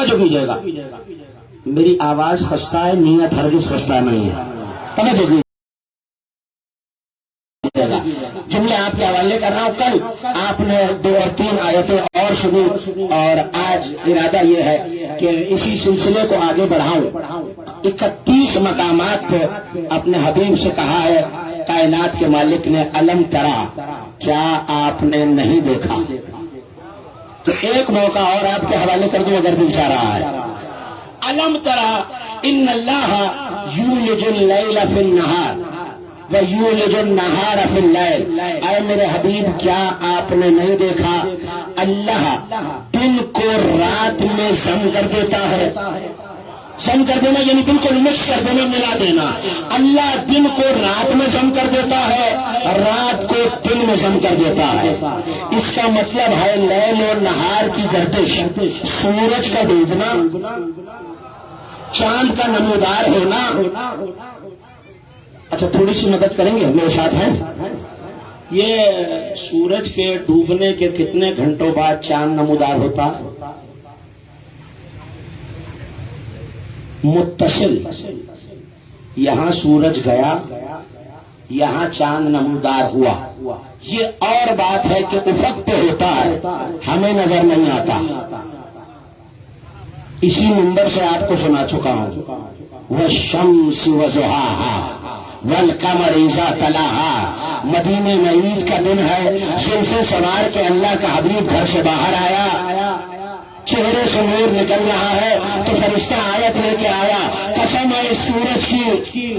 توجہ کیجیے گا، میری آواز خستہ ہے، نیت ہرگز خستہ نہیں ہے، توجہ کیجیے گا۔ جملے آپ کے حوالے کر رہا ہوں، کل آپ نے 2 اور 3 آیتیں اور سنی، اور آج ارادہ یہ ہے کہ اسی سلسلے کو آگے بڑھاؤں۔ 31 مقامات پہ اپنے حبیب سے کہا ہے کائنات کے مالک نے الم ترا، کیا آپ نے نہیں دیکھا؟ تو ایک موقع اور آپ کے حوالے کر دوں اگر دل چاہ رہا ہے۔ الم ترا ان اللہ یولج اللیل فی النہار وَيُولِجُ النَّهَارَ فِي اللَّيْلِ، اے میرے حبیب کیا آپ نے نہیں دیکھا اللہ دن کو رات میں ضم کر دیتا ہے۔ ضم کر دینا یعنی بالکل مکس کر دینا، ملا دینا۔ اللہ دن کو رات میں ضم کر دیتا ہے، رات کو دن میں ضم کر دیتا ہے۔ اس کا مطلب ہے لیل اور نہار کی گردش، سورج کا ڈوبنا، چاند کا نمودار ہونا۔ اچھا تھوڑی سی مدد کریں گے، میرے ساتھ ہیں؟ یہ سورج کے ڈوبنے کے کتنے گھنٹوں بعد چاند نمودار ہوتا؟ متصل، یہاں سورج گیا، یہاں چاند نمودار ہوا۔ یہ اور بات ہے کہ افق پہ ہوتا ہے، ہمیں نظر نہیں آتا۔ اسی منبر سے آپ کو سنا چکا ہوں، والشمس وضحاها والقمر اذا تلاها۔ مدینے میں عید کا دن ہے، زلفیں سوار کے اللہ کا حبیب گھر سے باہر آیا، چہرے سے نور نکل رہا ہے، تو فرشتہ آیت لے کے آیا، قسم ہے اس سورج کی،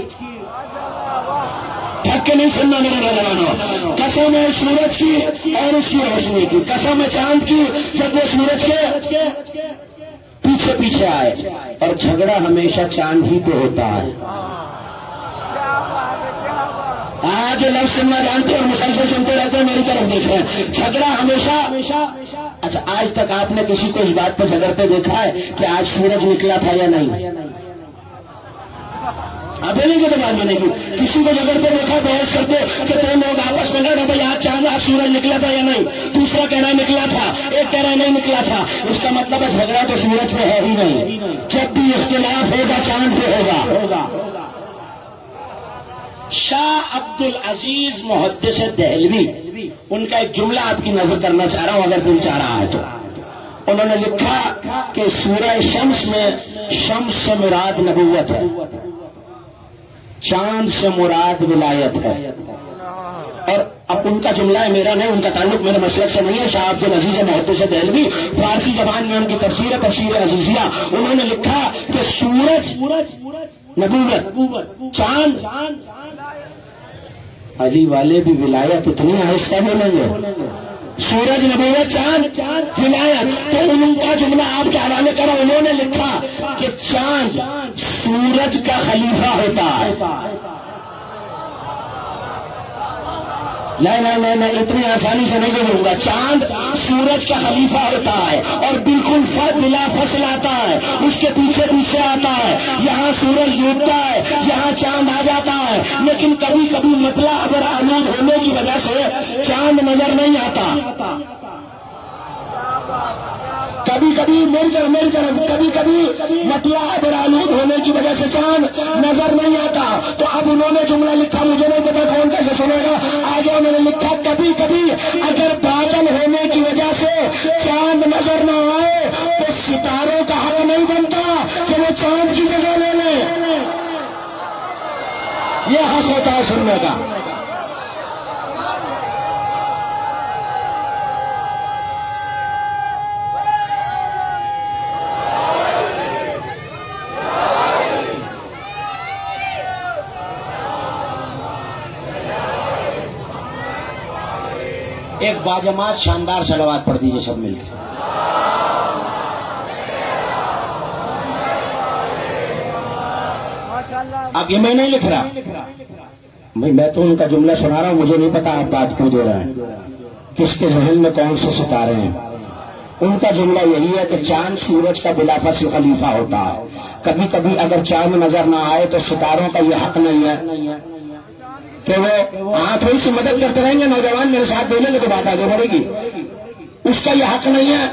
تھک کے نہیں سننا میرے نوجوانوں، قسم ہے سورج کی اور اس کی روشنی کی، قسم ہے چاند کی جب وہ سورج کے پیچھے پیچھے آئے۔ اور جھگڑا ہمیشہ چاند ہی پہ ہوتا ہے۔ آج جو لفظ سننا جانتے اور مسلسل سنتے رہتے ہیں، میری طرف دیکھ رہے ہیں، جھگڑا ہمیشہ۔ اچھا آج تک آپ نے کسی کو اس بات پر جھگڑتے دیکھا ہے کہ آج سورج نکلا تھا یا نہیں؟ آپ نہیں کہ بات بنے گی، کسی کو جھگڑتے دیکھا، بحث کرتے کہ تم لوگ آپس میں لڑ رہے بھائی آج چاند آج سورج نکلا تھا یا نہیں؟ دوسرا کہہ رہا ہے نکلا تھا، ایک کہہ رہا ہے نہیں نکلا تھا۔ اس کا مطلب ہے جھگڑا تو سورج پہ ہے ہی نہیں، جب بھی اختلاف ہوگا چاند پہ ہوگا۔ شاہ عبد العزیز محدث دہلوی، ان کا ایک جملہ آپ کی نظر کرنا چاہ رہا ہوں اگر دل چاہ رہا ہے تو۔ انہوں نے لکھا کہ سورہ شمس میں شمس سے مراد نبوت ہے، چاند سے مراد ولایت ہے۔ اور اب ان کا جملہ ہے، میرا نہیں، ان کا تعلق میرے مسلک سے نہیں ہے۔ شاہ عبد العزیز محدث دہلوی، فارسی زبان میں ان کی تفسیر ہے تفسیر عزیزیہ۔ انہوں نے لکھا کہ سورج نبوت، چاند علی والے بھی ولایت اتنی آہستہ بولیں گے، سورج نبوت چاند ولایت۔ تو ان کا جملہ آپ کے حوالے کرو، انہوں نے لکھا کہ چاند سورج کا خلیفہ ہوتا ہے۔ نہیں اتنی آسانی سے نہیں کروں گا، چاند سورج کا خلیفہ ہوتا ہے اور بالکل بلا فصل آتا ہے، اس کے پیچھے پیچھے آتا ہے، یہاں سورج ڈوبتا ہے، یہاں چاند آ جاتا ہے۔ لیکن کبھی کبھی مطلع ابر آلود ہونے کی وجہ سے چاند نظر نہیں آتا، کبھی کبھی میری طرف کبھی کبھی مطلع ابر آلود ہونے کی وجہ سے چاند نظر نہیں آتا۔ تو اب انہوں نے جملہ لکھا، مجھے نہیں پتا کون کیسے سنے گا، آگے انہوں نے لکھا کبھی کبھی اگر بادل ہونے کی وجہ سے چاند نظر نہ آئے تو ستاروں کا حق نہیں بنتا کہ وہ چاند کی جگہ لے لیں، یہ حق ہوتا ہے سننے کا۔ ایک باجماعت شاندار صلوات پڑھ دیجئے سب مل کے۔ اب یہ میں نہیں لکھ رہا، میں تو ان کا جملہ سنا رہا ہوں، مجھے نہیں پتا آپ بات کیوں دے رہے ہیں، کس کے ذہن میں کون سے ستارے ہیں۔ ان کا جملہ یہی ہے کہ چاند سورج کا بلا فصل خلیفہ ہوتا ہے، کبھی کبھی اگر چاند نظر نہ آئے تو ستاروں کا یہ حق نہیں ہے کہ وہ تھوڑی سی مدد کرتے رہیں گے، نوجوان میرے ساتھ بولیں گے تو بات آگے بڑھے گی، اس کا یہ حق نہیں ہے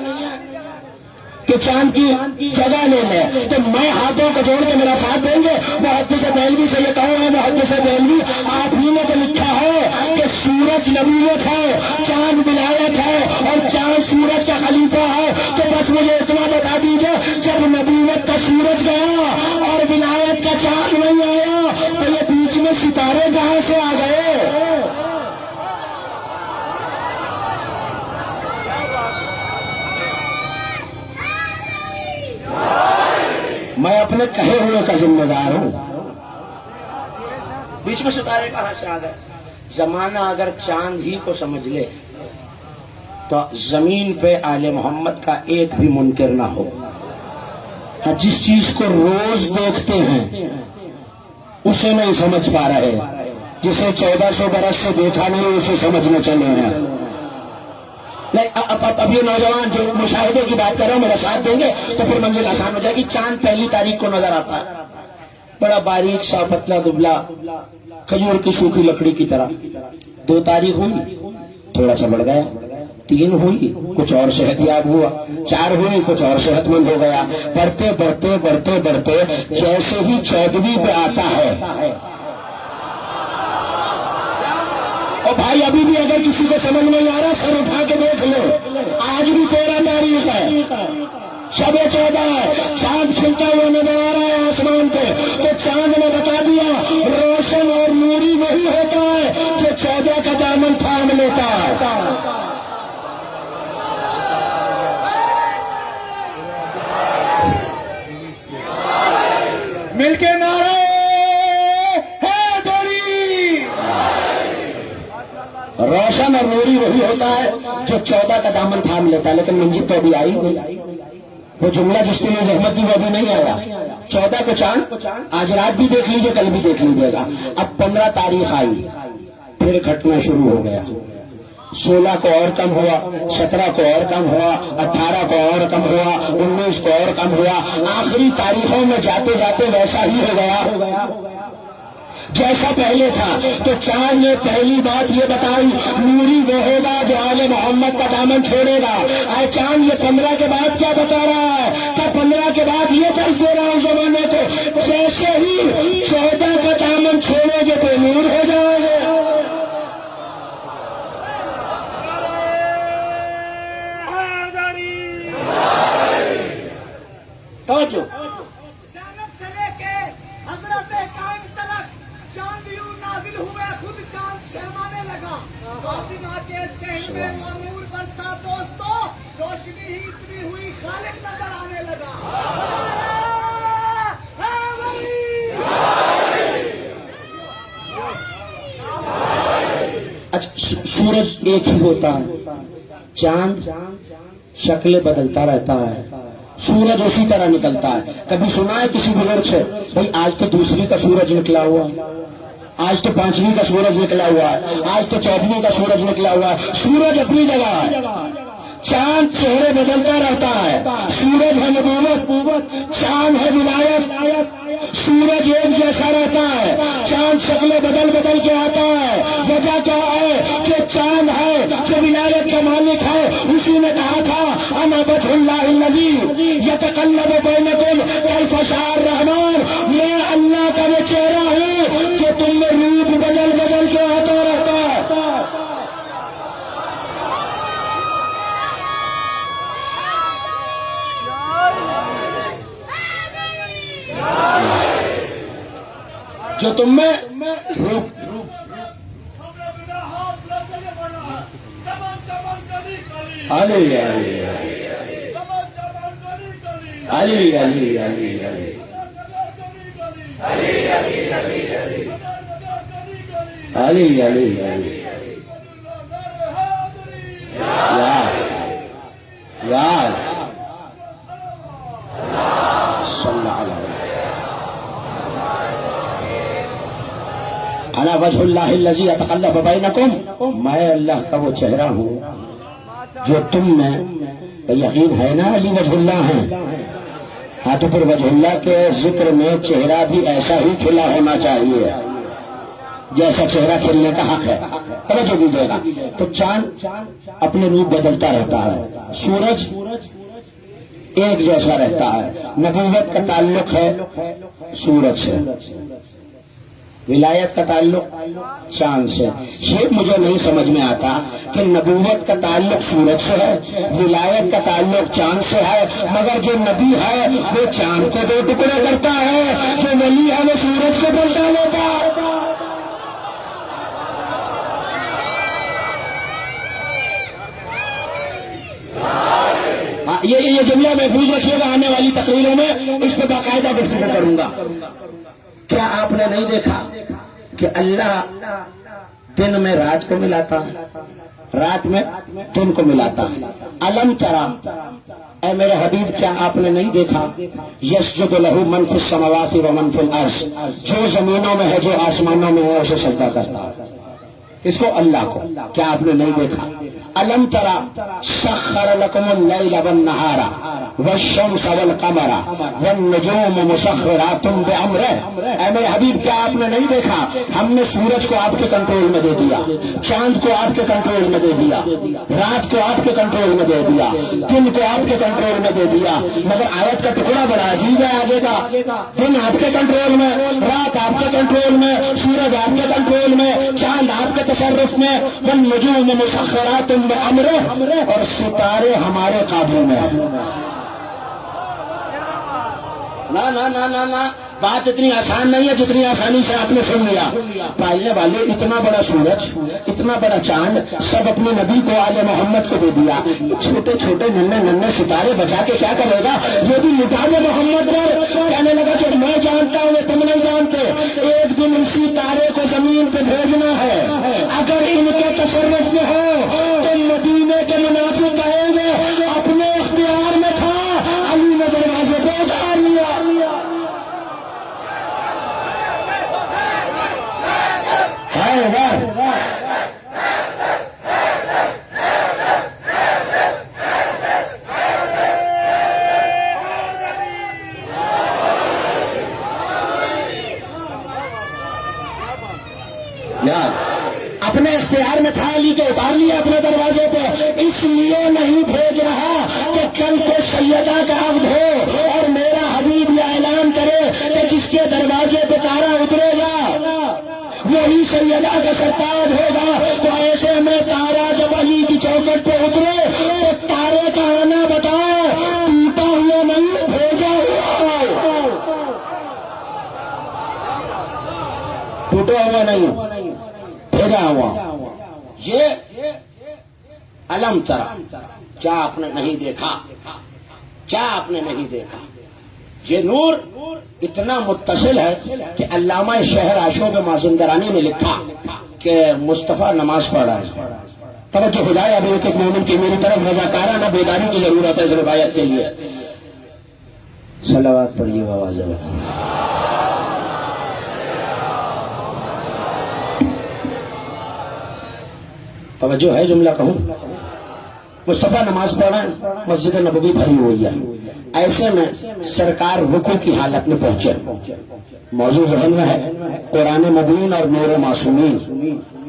کہ چاند کی جگہ لے لے، تو میں ہاتھوں کو جوڑ کے میرا ساتھ دیں گے؟ محدث دہلوی سے یہ کہوں ہے، محدث دہلوی آپ ہی نے تو لکھا ہے کہ سورج نبوت ہے، چاند ولایت ہے، اور چاند سورج کا خلیفہ ہے، تو بس مجھے اتنا بتا دیجئے جب نبوت کا سورج گیا اور ولایت کا چاند نہیں آیا تو یہ بیچ میں ستارے کہاں سے آ گئے؟ میں اپنے کہے ہوئے کا ذمہ دار ہوں، بیچ میں ستارے کہاں سے آ گئے؟ زمانہ اگر چاند ہی کو سمجھ لے تو زمین پہ آل محمد کا ایک بھی منکر نہ ہو۔ جس چیز کو روز دیکھتے ہیں اسے نہیں سمجھ پا رہے، جسے 1400 برس سے دیکھا نہیں اسے سمجھنے چلے ہیں۔ اب یہ نوجوان جو مشاہدے کی بات کر رہے ہیں میرا ساتھ دیں گے تو پھر منزل آسان ہو جائے گی۔ چاند پہلی تاریخ کو نظر آتا ہے، بڑا باریک سا پتلا دبلا کھجور کی سوکھی لکڑی کی طرح۔ 2 تاریخ ہوئی تھوڑا سا بڑھ گیا، 3 ہوئی کچھ اور صحت یاب ہوا، 4 ہوئی کچھ اور صحت مند ہو گیا، بڑھتے بڑھتے بڑھتے بڑھتے جیسے ہی 14ویں پہ آتا ہے، اور بھائی ابھی بھی اگر کسی کو سمجھ نہیں آ رہا سر اٹھا کے دیکھ لو، آج بھی 13 تاریخ ہے، شب 14 ہے، چاند کھلتا ہوا نظر آ رہا ہے آسمان پہ، تو چاند نے بتا دیا روشن اور نوری وہی ہوتا ہے جو 14 کا دامن تھام لیتا ہے۔ مل کے نعرے حیدری! روشن اور نوری وہی ہوتا ہے جو 14 کا دامن تھام لیتا ہے، لیکن منجد تو ابھی آئی نہیں، وہ جملہ جس کے لیے زحمت کی وہ ابھی نہیں آیا۔ 14 کو چاند آج رات بھی دیکھ لیجئے، کل بھی دیکھ لیجئے گا۔ اب 15 تاریخ آئی، پھر گھٹنا شروع ہو گیا، 16 کو اور کم ہوا، 17 کو اور کم ہوا، 18 کو اور کم ہوا، 19 کو اور کم ہوا، آخری تاریخوں میں جاتے جاتے ویسا ہی ہو گیا جیسا پہلے تھا۔ تو چاند نے پہلی بات یہ بتائی نوری وہ ہوگا جو آل محمد کا دامن چھوڑے گا۔ آئے چاند یہ 15 کے بعد کیا بتا رہا ہے؟ کہ 15 کے بعد یہ درس دے رہا ہوں زمانے کو، جیسے ہی 14 کا دامن چھوڑے گے تو نور ہو جائے گے۔ توجہ، روشنی ہی اتنی ہوئی خالق نظر آنے لگا۔ اچھا سورج ایک ہی ہوتا ہے، چاند شکلیں بدلتا رہتا ہے، سورج اسی طرح نکلتا ہے۔ کبھی سنا ہے کسی بزرگ سے بھائی آج تو دوسری کا سورج نکلا ہوا ہے، آج تو 5ویں کا سورج نکلا ہوا ہے، آج تو 14ویں کا سورج نکلا ہوا ہے؟ سورج اپنی جگہ ہے، چاند چہرے بدلتا رہتا ہے۔ سورج ہے نبوت، چاند ہے ولایت۔ سورج ایک جیسا رہتا ہے، چاند شکلیں بدل بدل کے آتا ہے۔ وجہ کیا ہے؟ جو چاند ہے جو ولایت کا مالک ہے، اسی نے کہا تھا انا وجہ اللہ الذی یتقلب بینکم کیف شاء الرحمن، میں اللہ کا وہ چہرہ ہوں جو تم میں روپ بدل بدل کے آتا رہتا ہے۔ جو تم میں علی علی علی علی علی علی علی علی یار صلی اللہ علیہ انا وجہ اللہ الذی یتقلب بینکم، میں اللہ کا وہ چہرہ ہوں جو تم میں، یقین ہے نا علی وجہ اللہ ہیں؟ ہاں تو پھر وجہ اللہ کے ذکر میں چہرہ بھی ایسا ہی کھلا ہونا چاہیے جیسا چہرہ کھلنے کا حق ہے۔ توجہ دیجیے گا، تو چاند اپنے روپ بدلتا رہتا ہے، سورج ایک جیسا رہتا ہے. نبوت کا تعلق ہے سورج سے، ولایت کا تعلق چاند سے. یہ مجھے نہیں سمجھ میں آتا کہ نبوت کا تعلق سورج سے ہے، ولایت کا تعلق چاند سے ہے، مگر جو نبی ہے وہ چاند کو 2 ٹکڑے کرتا ہے، جو ولی ہے وہ سورج کو پلٹا لیتا ہے. یہ جملہ محفوظ رکھیے گا، آنے والی تقریروں میں اس پہ باقاعدہ گفتگو کروں گا. کیا آپ نے نہیں دیکھا کہ اللہ دن میں رات کو ملاتا ہے، رات میں دن کو ملاتا ہے؟ الم ترا، اے میرے حبیب کیا آپ نے نہیں دیکھا؟ یسجد لہ من فی السماوات و من فی الارض، جو زمینوں میں ہے جو آسمانوں میں ہے اسے سجدہ کرتا ہے. اس کو اللہ کو. کیا آپ نے نہیں دیکھا؟ الم ترا سخر لکم اللیل والنہار والشمس والقمر والنجوم مسخرات بامرہ. اے میرے حبیب کیا آپ نے نہیں دیکھا ہم نے سورج کو آپ کے کنٹرول میں دے دیا، چاند کو آپ کے کنٹرول میں دے دیا، رات کو آپ کے کنٹرول میں دے دیا، دن کو آپ کے کنٹرول میں دے دیا. مگر آیت کا ٹکڑا بڑا عجیب ہے آگے کا. دن آپ کے کنٹرول میں، رات آپ کے کنٹرول میں، سورج آپ کے کنٹرول میں، چاند آپ کے تصرف میں، والنجوم مسخرات بامرہ، اور ستارے ہمارے قابو میں. نا بات اتنی آسان نہیں ہے جتنی آسانی سے آپ نے سن لیا. پالنے والے اتنا بڑا سورج، اتنا بڑا چاند سب اپنے نبی کو آل محمد کو دے دیا. چھوٹے چھوٹے ننھے ستارے بچا کے کیا کرے گا؟ یہ بھی لٹا دے محمد پر. کہنے لگا جو میں جانتا ہوں وہ تم نہیں جانتے. ایک دن اسی تارے کو زمین پہ بھیجنا ہے. اگر ان کے تصرف میں ہو تو مدینے کے منافق کہیں گے اپنے اختیار میں تھا، علی نے دروازے پہ اٹھا لیا. اپنے اختیار میں تھا، علی کے اتار لیا اپنے دروازے پہ. اس لیے نہیں بھیج رہا کہ کل کو سیدہ کا عقد ہو اور میرا حبیب یہ اعلان کرے کہ جس کے دروازے پہ تارا اترے گا وہی سیدہ کا سرتاج ہوگا. تو ایسے میں تارا جب علی کی چوکٹ پہ اترے تو تارے کا آنا بتائے، ٹوٹا ہوا نہیں بھیجا ہوا. ٹوٹا ہوا نہیں بھیجا ہوا. یہ الم ترا، کیا آپ نے نہیں دیکھا؟ کیا آپ نے نہیں دیکھا؟ یہ نور اتنا متصل ہے کہ علامہ شہر عاشوب مازندرانی نے لکھا کہ مصطفیٰ نماز پڑھ رہا ہے. توجہ ہو جائے ابھی ایک مومن کی میری طرف رضاکارانہ بیداری کی ضرورت ہے اس روایت کے لیے. صلوات پڑھیے آواز بلند. توجہ ہے جملہ کہوں؟ مصطفیٰ نماز پڑھ رہے ہیں، مسجد نبوی بھری ہوئی ہے. ایسے میں سرکار رکوع کی حالت میں پہنچے. موضوع ذہن میں ہے قرآن مبین اور نور معصومین.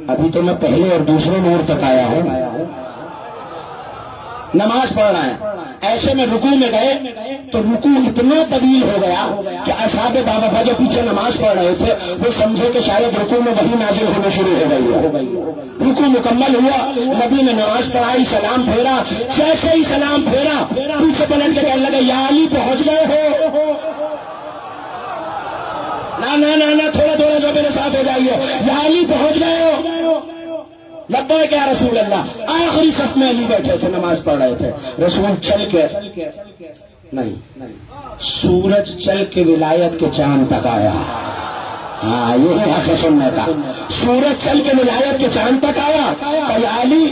ابھی تو میں پہلے اور دوسرے نور تک آیا ہوں. نماز پڑھ رہے ہیں، ایسے میں رکوع میں گئے تو رکوع اتنا طویل ہو گیا کہ اصحاب بابا جو پیچھے نماز پڑھ رہے تھے وہ سمجھے کہ شاید رکوع میں وحی نازل ہونے شروع ہو گئی ہے. رکوع مکمل ہوا، نبی نے نماز پڑھائی، سلام پھیرا. جیسے ہی سلام پھیرا پیچھے پلٹ کے کہنے لگے یا علی پہنچ گئے ہو. نہ تھوڑا جو میرے ساتھ ہو جائیے. یا علی پہنچ گئے ہو. لبیک یا رسول اللہ. آخری صف میں علی بیٹھے تھے، نماز پڑھ رہے تھے. رسول چل کے نہیں، سورج چل کے ولایت کے چاند تک آیا. ہاں یہی حق ہے سننے کا. سورج چل کے ولایت کے چاند تک آیا. علی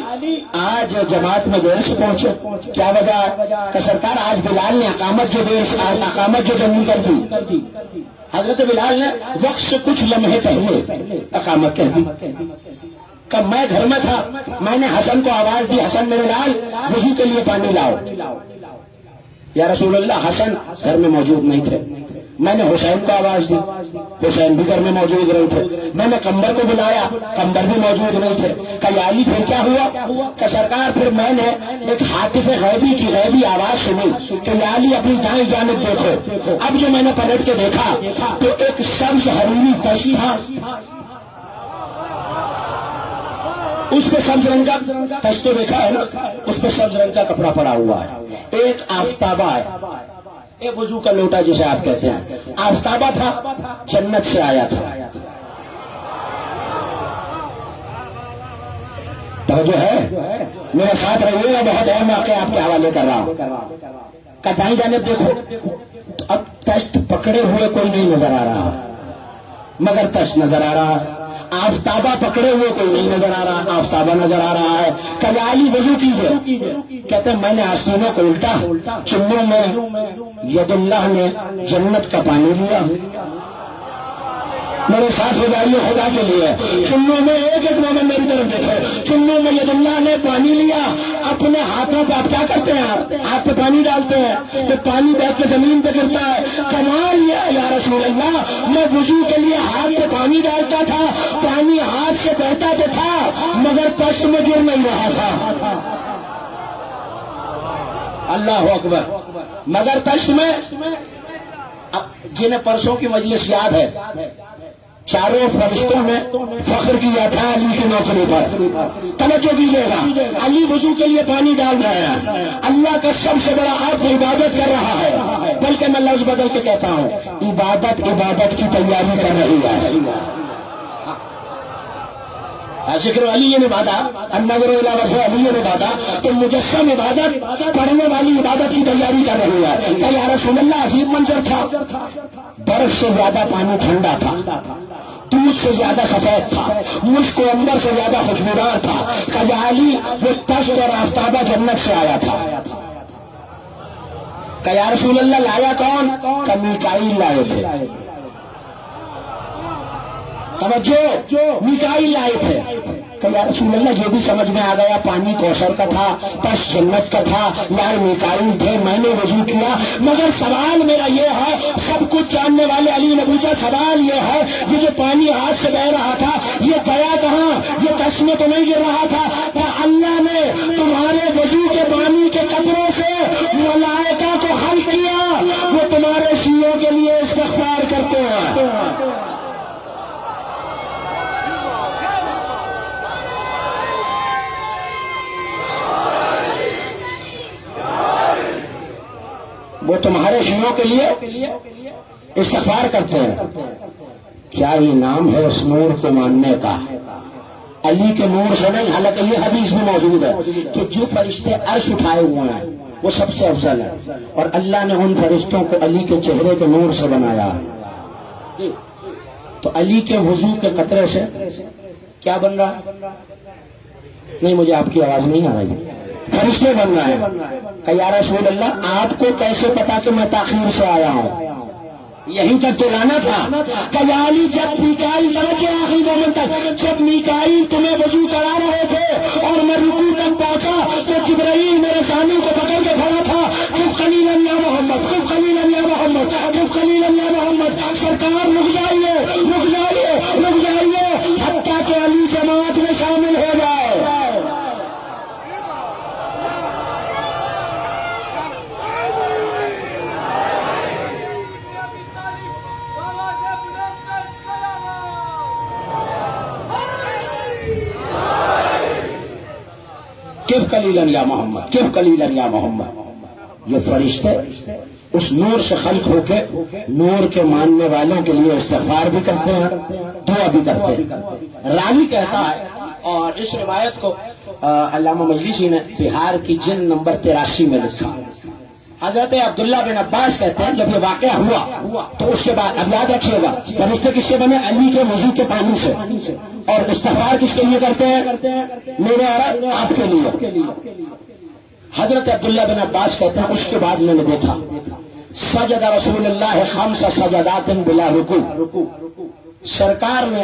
آج جماعت میں دیر سے پہنچے، کیا وجہ کہ سرکار آج بلال نے اقامت جو جلدی کر دی. حضرت بلال نے وقت سے کچھ لمحے پہلے اقامت کہہ دی. کہ میں گھر میں تھا، میں نے حسن کو آواز دی، حسن میرے لال وضو کے لیے پانی لاؤ. یا رسول اللہ حسن گھر میں موجود نہیں تھے. میں نے حسین کو آواز دی، حسین بھی گھر میں موجود رہے تھے. میں نے قمبر کو بلایا، قمبر بھی موجود نہیں تھے. کہ یا علی پھر کیا ہوا؟ کہ سرکار پھر میں نے ایک حاطف غیبی کی غیبی آواز سنی کہ یا علی اپنی دائیں جانب دیکھو. اب جو میں نے پلٹ کے دیکھا تو ایک سبز حریری تشت تھا، اس پہ سبز رنگ کا تشت تو دیکھا ہے نا، اس پہ سبز رنگ کا کپڑا پڑا ہوا ہے. ایک آفتابہ ہے، ایک وضو کا لوٹا جسے آپ کہتے ہیں، آفتابہ تھا، جنت سے آیا تھا. توجہ ہے، میرے ساتھ رہیے گا، بہت اہم واقعہ آپ کے حوالے کر رہا ہوں. دائیں جانب دیکھو، اب تشت پکڑے ہوئے کوئی نہیں نظر آ رہا، مگر تشت نظر آ رہا. آفتابہ پکڑے ہوئے کوئی نہیں نظر آ رہا، آفتابہ نظر آ رہا ہے. کہ یا علی وضو کیجئے. کہتے ہیں میں نے آستینوں کو الٹا، چنوں میں ید اللہ نے جنت کا پانی لیا. میرے ساتھ ہو جائیے خدا کے لیے، چنوں میں ایک ایک مومن میری طرف دیکھے، چنوں میں ید اللہ نے پانی لیا. اپنے ہاتھوں پہ آپ کیا کرتے ہیں؟ ہاتھ پہ پانی ڈالتے ہیں تو پانی بہ کے زمین پہ گرتا ہے. کمال یہ یا رسول اللہ، میں وضو کے لیے ہاتھ پہ پانی ڈالتا تھا، پانی ہاتھ سے بہتا تو تھا مگر تشت میں گر نہیں رہا تھا. اللہ اکبر. مگر تشت میں جنہیں پرسوں کی مجلس یاد ہے، چاروں فرشتوں نے فخر کیا تھا علی کی نوکری پر. توجہ کیجیے گا، علی وضو کے لیے پانی ڈال رہے ہیں، اللہ کا سب سے بڑا آپ عبادت کر رہا ہے. بلکہ میں لفظ بدل کے کہتا ہوں، عبادت کی تیاری کر رہی ہے. ذکر علی نے بادا، النظر الی وجہ علی نے بادا، تو مجسم عبادت پڑھنے والی عبادت کی تیاری کر رہی ہے. کہ یا رسول اللہ عجیب منظر تھا، برف سے زیادہ پانی ٹھنڈا تھا، دودھ سے زیادہ سفید تھا، مشک و عنبر سے زیادہ خوشبودار تھا. کہ یا علی وہ تشت اور آفتابہ جنت سے آیا تھا. کہ یا رسول اللہ لایا کون؟ کہ میکائیل لائے تھے. توجہ، میکائیل لائے تھے. کہ یا رسول اللہ یہ بھی سمجھ میں آ گیا، پانی کوثر کا تھا، تشت جنت کا تھا، لائے میکائیل تھے، میں نے وضو کیا. مگر سوال میرا یہ ہے، سب کچھ جاننے والے علی نے پوچھا، سوال یہ ہے یہ جو پانی ہاتھ سے بہ رہا تھا یہ گیا کہاں؟ یہ تشت میں تو نہیں گر رہا تھا. کہ اللہ نے تمہارے وضو کے پانی کے قطروں سے ملائکہ کو خلق کیا، وہ تمہارے شیعوں کے لیے استغفار کرتے ہیں. وہ تمہارے شیعوں کے لیے استغفار کرتے ہیں. کیا یہ نام ہے اس نور کو ماننے کا؟ علی کے نور سے نہیں، حالانکہ یہ حدیث میں موجود ہے کہ جو فرشتے عرش اٹھائے ہوئے ہیں وہ سب سے افضل ہے، اور اللہ نے ان فرشتوں کو علی کے چہرے کے نور سے بنایا ہے. تو علی کے وضو کے قطرے سے کیا بن رہا ہے؟ نہیں، مجھے آپ کی آواز نہیں آ رہی. فرشتے بن رہے ہیں. کہ یا رسول اللہ آپ کو کیسے پتا کہ میں تاخیر سے آیا ہوں؟ یہیں تک تو لانا تھا. کہ یا علی جب میکائیل، توجہ آخری مومن تک، جب میکائیل تمہیں وضو کرا رہے تھے اور میں رکوع تک پہنچا تو جبرائیل میرے سامنے کو پکڑ کے کھڑا تھا، خف قلیلا یا محمد، خف قلیلا یا محمد، خف قلیلا یا محمد. سرکار رک جائیے، رک جائیے، رک جائیے، حتیٰ کہ علی جماعت میں شامل ہو جائے. کف قلیلا یا محمد، کف قلیلا یا محمد. یہ فرشتے اس نور سے خلق ہو کے نور کے ماننے والوں کے لیے استغفار بھی کرتے ہیں، دعا بھی کرتے ہیں. راوی کہتا ہے، اور اس روایت کو علامہ مجلسی نے بہار کی جلد نمبر 83 میں لکھا. حضرت عبداللہ بن عباس کہتے ہیں جب یہ واقعہ ہوا تو اس کے بعد، اب یاد رکھیے گا، فرشتے کس سے بنے؟ علی کے وضو کے پانی سے. اور استغفار کس کے لیے کرتے ہیں؟ میرے اور آپ کے لیے. حضرت عبداللہ بن عباس کہتے ہیں اس کے بعد میں نے دیکھا، سجد رسول اللہ 5 سجدات بلا رکوع، سرکار نے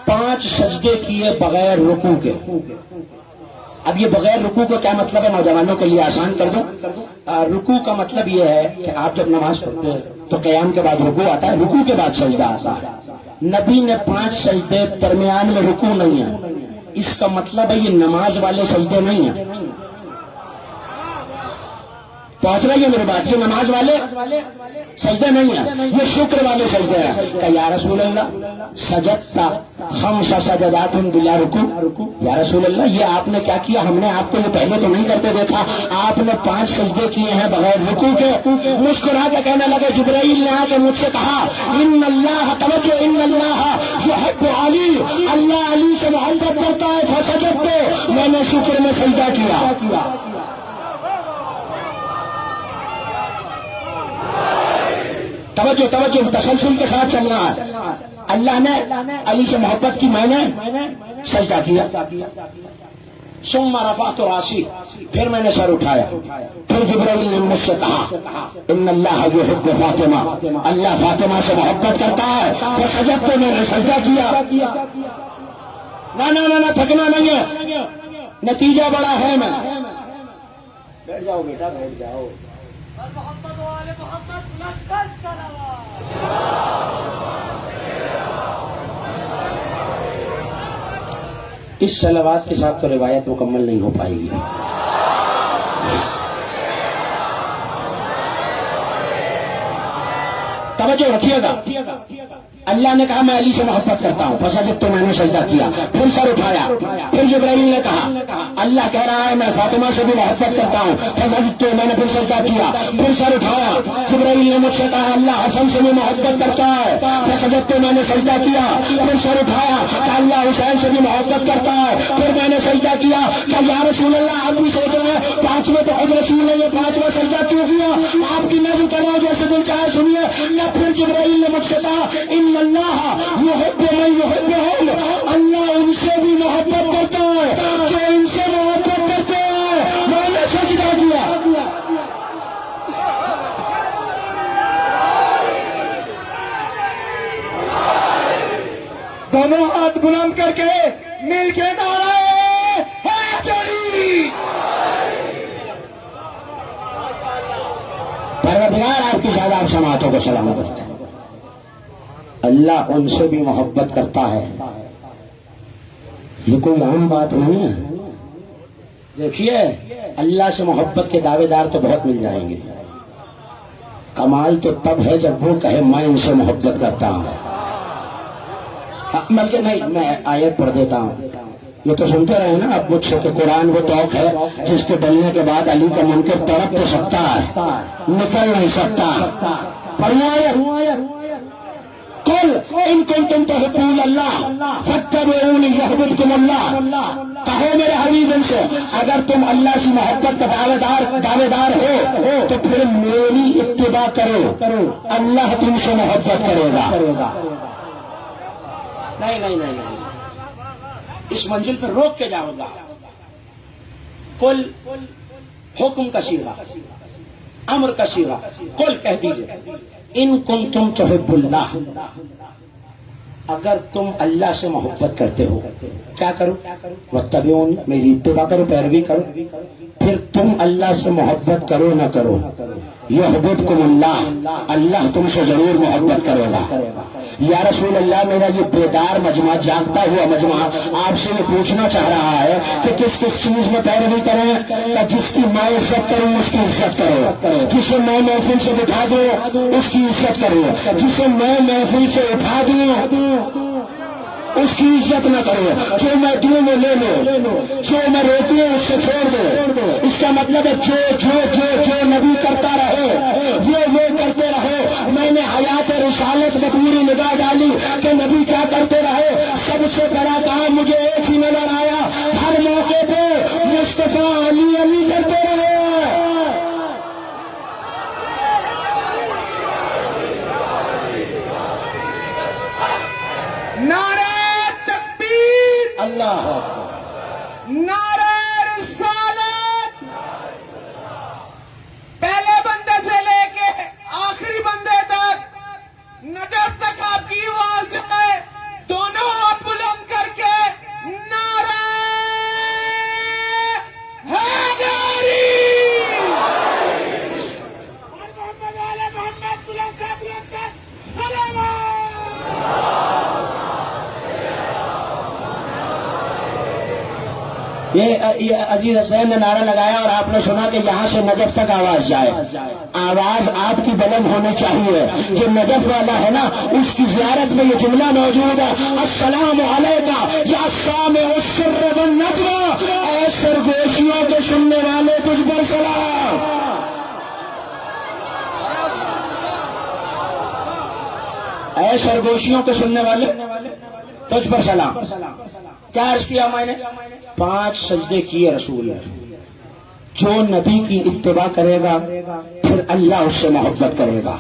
5 سجدے کیے بغیر رکوع کے. اب یہ بغیر رکوع کو کیا مطلب ہے، نوجوانوں کے لیے آسان کر دوں. رکوع کا مطلب یہ ہے کہ آپ جب نماز پڑھتے ہیں تو قیام کے بعد رکوع آتا ہے، رکوع کے بعد سجدہ آتا ہے. نبی نے 5 سجدے، درمیان میں رکوع نہیں ہے. اس کا مطلب ہے یہ نماز والے سجدے نہیں ہیں. پہنچ رہی ہے میری بات، یہ نماز والے سجدے نہیں ہیں، یہ شکر والے سجدے ہیں. کہ یا رسول اللہ سجدتا خمس سجدات بلا رکوع، یا رسول اللہ یہ آپ نے کیا کیا، ہم نے آپ کو یہ پہلے تو نہیں کرتے دیکھا، آپ نے 5 سجدے کیے ہیں بغیر رکوع کے. مسکرا کے کہنے لگے، جبرائیل نے آ کے مجھ سے کہا ان اللہ، توجہ، ان اللہ یحب علی، اللہ علی سے محبت کرتا ہے، فسجدت، میں نے شکر میں سجدہ کیا. توجہ توجہ، تسلسل کے ساتھ چلنا ہے. اللہ نے علی سے محبت کی، میں نے سجدہ کیا. ثم رفعت راسی، پھر میں نے سر اٹھایا. پھر جبرائیل نے مجھ سے کہا ان اللہ یحب فاطمہ، اللہ فاطمہ سے محبت کرتا ہے، فسجدت، تو میں نے سجدہ کیا. نہ تھکنا نہیں ہے، نتیجہ بڑا ہے. میں بیٹھ جاؤ بیٹا، بیٹھ جاؤ. محمد وآل محمد لقد صلوات. اس صلوات کے ساتھ تو روایت مکمل نہیں ہو پائے گی. توجہ رکھیے گا. اللہ نے کہا میں علی سے محبت کرتا ہوں، فسجدت، تو میں نے سجدہ کیا. پھر سر اٹھایا. پھر جبرائیل نے کہا اللہ کہہ رہا ہے میں فاطمہ سے بھی محبت کرتا ہوں، فسجدت، تو میں نے پھر سجدہ کیا. پھر سر اٹھایا. جبرائیل نے مجھ سے کہا اللہ حسن سے بھی محبت کرتا ہے، فسجدت، تو میں نے سجدہ کیا. پھر سر اٹھایا کہ اللہ حسین سے بھی محبت کرتا ہے، پھر میں نے سجدہ کیا. کہ یا رسول اللہ آپ بھی سوچ رہے ہیں 5ویں تو خود رسول نے یہ 5واں سجدہ کیوں کیا، آپ کی نظر کر رہا ہوں جیسے دل چاہے سنیے. یا پھر جبرائیل نے مجھ سے کہا ان اللہ یحب من یحبہم، اللہ ان سے بھی محبت کرتا ہے جو ان سے محبت کرتے ہیں. میں نے سجدہ کیا. دونوں ہاتھ بلند کر کے مل کے نعرہ حیدری. پروردگار آپ کی شاداب سماعتوں کو سلام کرتے ہیں. اللہ ان سے بھی محبت کرتا ہے، یہ کوئی عام بات نہیں ہے. دیکھیے اللہ سے محبت کے دعوے دار تو بہت مل جائیں گے، کمال تو تب ہے جب وہ کہے میں ان سے محبت کرتا ہوں. بلکہ نہیں، میں آیت پڑھ دیتا ہوں. یہ تو سنتے رہے نا اب مجھ سے کہ قرآن وہ توق ہے جس کے ڈلنے کے بعد علی کا منکر تڑپ تو سکتا ہے، نکل نہیں سکتا. پڑھنا قل ان کنتم تحبون اللہ فاتبعونی یحببکم اللہ. کہو میرے حبیب ان سے اگر تم اللہ سے محبت کا دعوے دار ہو تو پھر میری اتباع کرو، اللہ تم سے محبت کرے گا. نہیں، اس منزل پر روک کے جاؤ گا. قل حکم کا صیغہ، امر کا صیغہ. قل کہہ دیجئے ان کنتم تحب اللہ، اگر تم اللہ سے محبت کرتے ہو کیا کرو، واتبعونی، میری اتباع کرو، پیروی کرو. پھر تم اللہ سے محبت کرو نہ کرو، یحببکم اللہ، اللہ تم سے ضرور محبت کرے گا. یا رسول اللہ میرا یہ بیدار مجمع، جاگتا ہوا مجمع آپ سے یہ پوچھنا چاہ رہا ہے کہ کس چیز میں پیروی کریں. کہ جس کی میں عزت کروں اس کی عزت کرو، جسے میں محفل سے بٹھا دوں اس کی عزت کرو، جسے میں محفل سے اٹھا دوں اس کی عزت نہ کرو. جو میں دوں وہ لے لو، جو میں روکوں اس سے چھوڑ دو. اس کا مطلب ہے جو نبی کرتا رہے وہ کرتے رہے. میں نے حیات رسالت بطوری نگاہ ڈالی کہ نبی کیا کرتے رہے. سب سے بڑا کام مجھے ایک ہی نظر آیا، ہر موقع پہ مصطفیٰ علی کرتے رہے. نعرہ تکبیر، اللہ نعرہ رسالت. پہلے بندے سے لے کے آخری بندے تک نجف تک آپ کی آواز جائے. دونوں ہاتھ بلند کر کے یہ عزیز حسین نے نعرہ لگایا اور آپ نے سنا کہ یہاں سے نجف تک آواز جائے. آواز آپ کی بلند ہونی چاہیے. جو نجف والا ہے نا اس کی زیارت میں یہ جملہ موجود ہے: السلام علیکہ یا سامع السر والنجوى، اے سرگوشیوں کے سننے والے تجھ پر سلام. اے سرگوشیوں کے سننے والے تجھ پر سلام. کیا عرض کیا میں نے؟ 5 سجدے کیے رسول نے. جو نبی کی اتباع کرے گا پھر اللہ اس سے محبت کرے گا.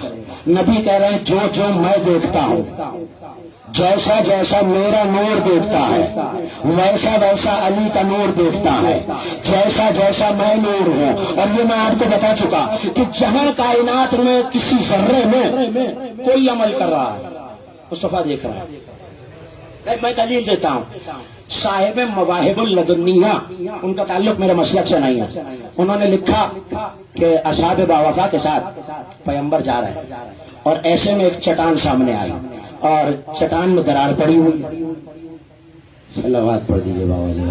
نبی کہہ رہے ہیں جو جو میں دیکھتا ہوں، جیسا جیسا میرا نور دیکھتا ہے ویسا ویسا علی کا نور دیکھتا ہے، جیسا جیسا میں نور ہوں. اور یہ میں آپ کو بتا چکا کہ جہاں کائنات میں کسی ذرے میں کوئی عمل کر رہا ہے مصطفیٰ دیکھ رہا ہے. میں دلیل دیتا ہوں. صاحب مواہب اللدنیہ، ان کا تعلق میرے مسلک سے نہیں ہے، انہوں نے لکھا کہ اصحاب باوفا کے ساتھ پیغمبر جا رہے ہیں اور ایسے میں ایک چٹان سامنے آئی اور چٹان میں درار پڑی ہوئی. صلوات پڑھ دیجیے بابا جی.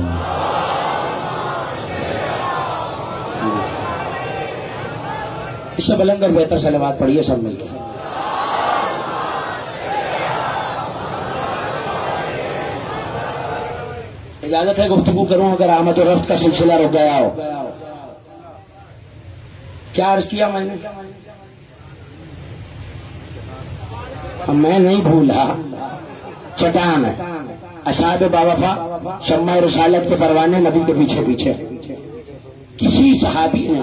اس سے بلند اور بہتر صلوات پڑھیے سب مل کے. اجازت ہے گفتگو کروں اگر آمد و رفت کا سلسلہ رک گیا ہو. کیا عرض کیا میں نے؟ میں نہیں بھولا، چٹان ہے. اصحاب باوفا شمع رسالت کے پروانے نبی کے پیچھے پیچھے. کسی صحابی نے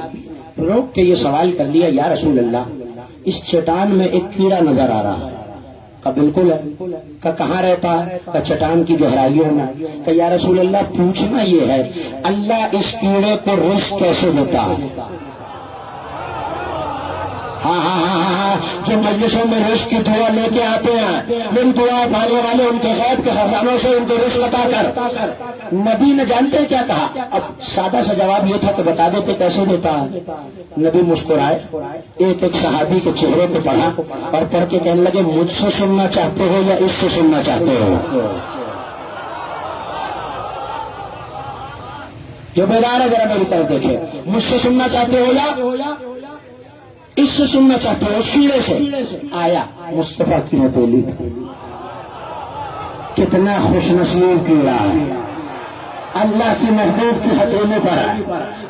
روک کے یہ سوال کر لیا: یا رسول اللہ، اس چٹان میں ایک کیڑا نظر آ رہا ہے. کہ بالکل ہے. کہ کہاں رہتا ہے؟ کہ چٹان کی گہرائیوں میں. کہ یا رسول اللہ پوچھنا یہ ہے اللہ اس کیڑے کو رزق کیسے دیتا ہے؟ ہاں جو مجلسوں میں رزق کی دعا لے کے آتے ہیں، ان دعا پانے والے ان کے غیب کے خزانوں سے ان کو رزق عطا کر. نبی نے جانتے کیا کہا؟ اب سادہ سا جواب یہ تھا کہ بتا دیتے کیسے دیتا ہے. نبی مسکرائے، ایک ایک صحابی کے چہرے پہ پڑھا اور پڑھ کے کہنے لگے: مجھ سے سننا چاہتے ہو یا اس سے سننا چاہتے ہو؟ جو بیدار ہے ذرا میری طرف دیکھے. مجھ سے سننا چاہتے ہو یا اس سے سننا چاہتے ہو؟ اس کیڑے سے. آیا مصطفیٰ کی ہتھیلی. کتنا خوش نصیب کیڑا ہے، اللہ کی محبوب کی ہتھیلی پر ہے.